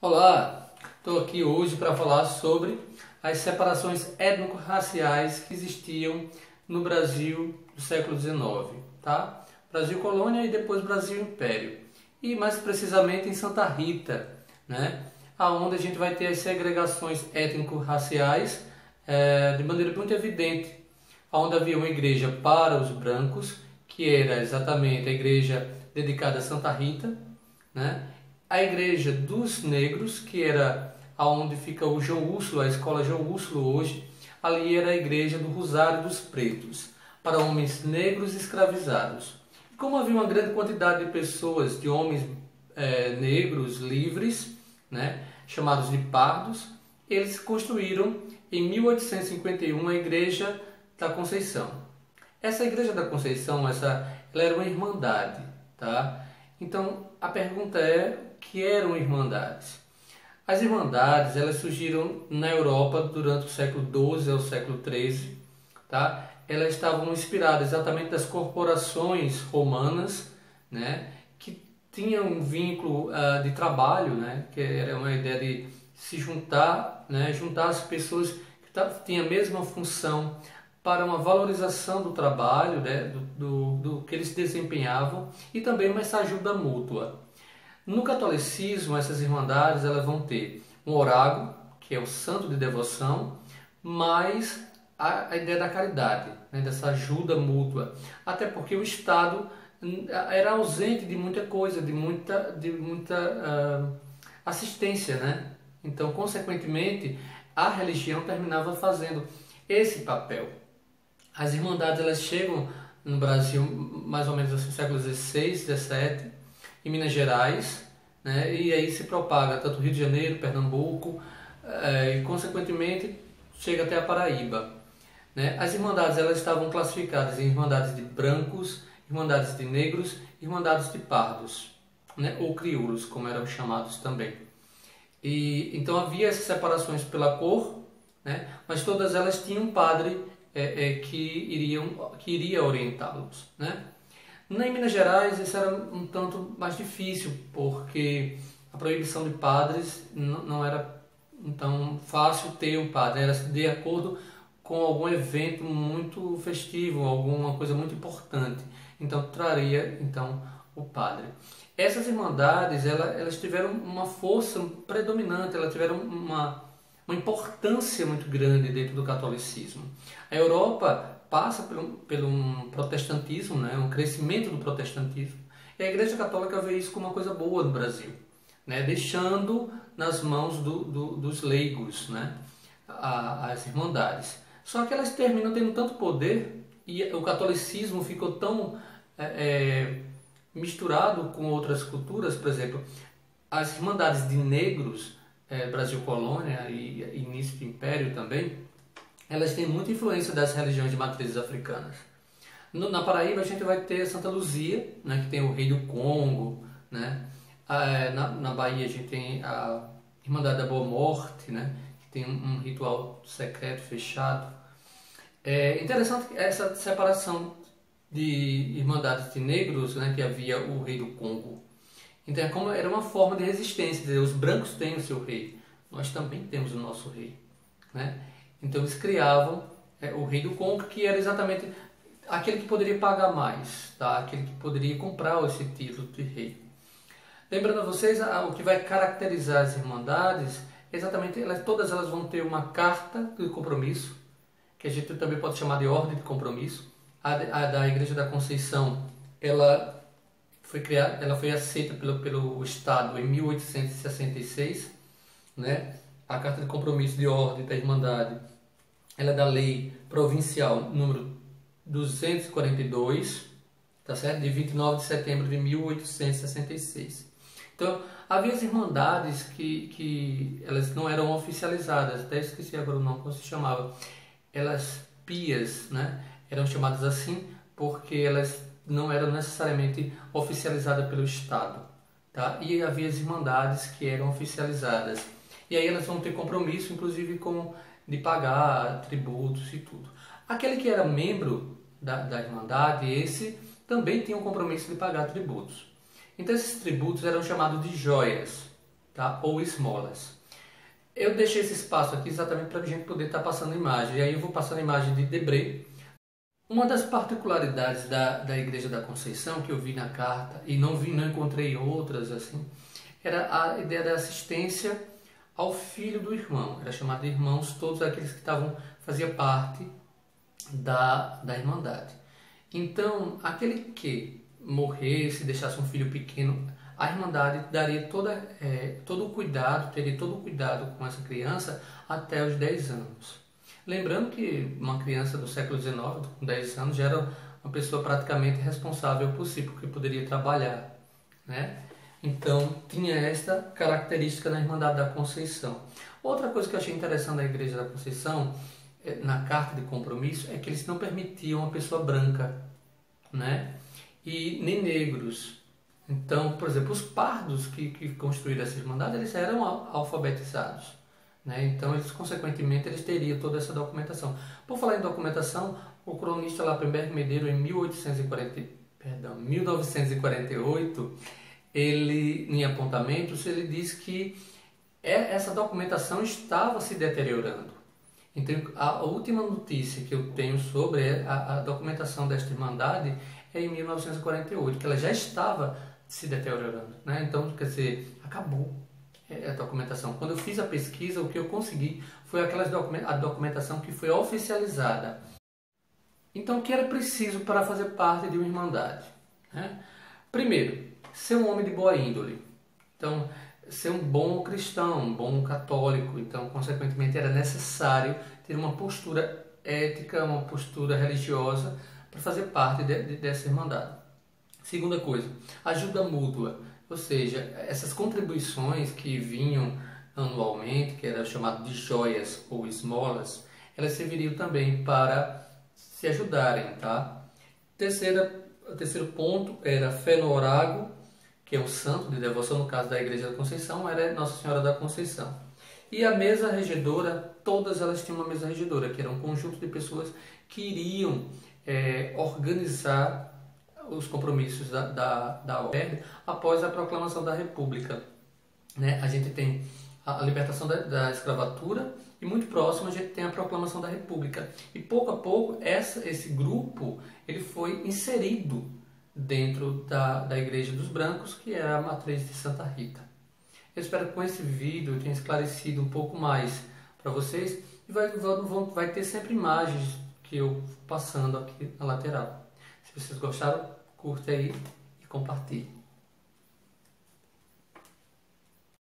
Olá, estou aqui hoje para falar sobre as separações étnico-raciais que existiam no Brasil do século XIX, tá? Brasil colônia e depois Brasil Império. E mais precisamente em Santa Rita, né? Aonde a gente vai ter as segregações étnico-raciais de maneira muito evidente, onde havia uma igreja para os brancos, que era exatamente a igreja dedicada a Santa Rita, né? A igreja dos negros, que era aonde fica o João Úrsulo, a escola João Úrsulo hoje, ali era a igreja do Rosário dos Pretos, para homens negros escravizados. E como havia uma grande quantidade de pessoas, de homens negros livres, né, chamados de pardos, eles construíram em 1851 a igreja da Conceição. Essa igreja da Conceição, ela era uma irmandade, tá? Então a pergunta é: o que eram irmandades? As irmandades, elas surgiram na Europa durante o século XII ao século XIII, tá? Elas estavam inspiradas exatamente das corporações romanas, né, que tinham um vínculo de trabalho, né, que era uma ideia de se juntar, né, juntar as pessoas que tinham a mesma função para uma valorização do trabalho, né, do que eles desempenhavam, e também uma essa ajuda mútua. No catolicismo, essas irmandades elas vão ter um orágo, que é o santo de devoção, mais a ideia da caridade, né, dessa ajuda mútua. Até porque o Estado era ausente de muita coisa, de muita assistência, né? Então, consequentemente, a religião terminava fazendo esse papel. As irmandades elas chegam no Brasil mais ou menos assim, no século XVI, XVII, em Minas Gerais, né? E aí se propaga tanto Rio de Janeiro, Pernambuco, e consequentemente chega até a Paraíba, né? As irmandades elas estavam classificadas em irmandades de brancos, irmandades de negros, irmandades de pardos, né? Ou crioulos, como eram chamados também. E então havia essas separações pela cor, né? Mas todas elas tinham um padre que iria orientá-los, né? Em Minas Gerais isso era um tanto mais difícil, porque a proibição de padres não era tão fácil ter um padre, era de acordo com algum evento muito festivo, alguma coisa muito importante, então traria então o padre. Essas irmandades elas tiveram uma força predominante, elas tiveram uma importância muito grande dentro do catolicismo. A Europa passa pelo um protestantismo, né, um crescimento do protestantismo, e a Igreja Católica vê isso como uma coisa boa no Brasil, né, deixando nas mãos dos leigos, né, as irmandades. Só que elas terminam tendo tanto poder e o catolicismo ficou tão misturado com outras culturas. Por exemplo, as irmandades de negros, Brasil colônia e início de império também, elas têm muita influência das religiões de matrizes africanas. Na Paraíba a gente vai ter Santa Luzia, né, que tem o Rei do Congo, né? Na Bahia a gente tem a Irmandade da Boa Morte, né, que tem um ritual secreto fechado. É interessante essa separação de irmandades de negros, né, que havia o Rei do Congo. Então era uma forma de resistência, dizer, os brancos têm o seu rei, nós também temos o nosso rei, né? Então eles criavam o Rei do Congo, que era exatamente aquele que poderia pagar mais, tá? Aquele que poderia comprar esse título de rei. Lembrando a vocês, o que vai caracterizar as irmandades, exatamente, todas elas vão ter uma carta de compromisso, que a gente também pode chamar de ordem de compromisso. A da Igreja da Conceição, ela foi aceita pelo Estado em 1866, né? A carta de compromisso de ordem da Irmandade, ela é da Lei Provincial número 242, tá certo? De 29 de setembro de 1866. Então, havia as irmandades que elas não eram oficializadas, até esqueci agora o nome, como se chamava. Elas pias, né? Eram chamadas assim porque elas não eram necessariamente oficializadas pelo Estado, tá? E havia as irmandades que eram oficializadas. E aí elas vão ter compromisso, inclusive, de pagar tributos e tudo. Aquele que era membro da Irmandade, esse também tinha um compromisso de pagar tributos. Então esses tributos eram chamados de joias, tá? Ou esmolas. Eu deixei esse espaço aqui exatamente para a gente poder estar passando imagem. E aí eu vou passando a imagem de Debré. Uma das particularidades da Igreja da Conceição que eu vi na carta, e não encontrei outras assim, era a ideia da assistência ao filho do irmão. Era chamado de irmãos todos aqueles que faziam parte da Irmandade. Então, aquele que morresse, deixasse um filho pequeno, a Irmandade daria todo o cuidado, teria todo o cuidado com essa criança até os 10 anos. Lembrando que uma criança do século XIX, com 10 anos, já era uma pessoa praticamente responsável por si, porque poderia trabalhar, né? Então, tinha esta característica na Irmandade da Conceição. Outra coisa que eu achei interessante da Igreja da Conceição, na carta de compromisso, é que eles não permitiam uma pessoa branca, né? E nem negros. Então, por exemplo, os pardos que construíram essa Irmandade, eles eram alfabetizados, né? Então, consequentemente, eles teriam toda essa documentação. Por falar em documentação, o cronista Lappenberg Medeiro, em 1948, em apontamentos, ele diz que essa documentação estava se deteriorando. Então, a última notícia que eu tenho sobre a documentação desta Irmandade é em 1948, que ela já estava se deteriorando, né? Então, quer dizer, acabou a documentação. Quando eu fiz a pesquisa, o que eu consegui foi a documentação que foi oficializada. Então, o que era preciso para fazer parte de uma Irmandade, né? Primeiro, ser um homem de boa índole. Então, ser um bom cristão, um bom católico. Então, consequentemente, era necessário ter uma postura ética, uma postura religiosa para fazer parte dessa Irmandade. Segunda coisa, ajuda mútua. Ou seja, essas contribuições que vinham anualmente, que era chamado de joias ou esmolas, elas serviriam também para se ajudarem, tá? O terceiro ponto era fé no oráculo, que é o santo de devoção, no caso da Igreja da Conceição, era Nossa Senhora da Conceição. E a mesa regedora, todas elas tinham uma mesa regedora, que era um conjunto de pessoas que iriam organizar os compromissos da OER após a proclamação da República, né? A gente tem a libertação da escravatura e muito próximo a gente tem a proclamação da República. E pouco a pouco esse grupo ele foi inserido dentro da Igreja dos Brancos, que era a matriz de Santa Rita. Eu espero que com esse vídeo eu tenha esclarecido um pouco mais para vocês e vai ter sempre imagens que eu passando aqui na lateral. Se vocês gostaram, curta aí e compartilhe.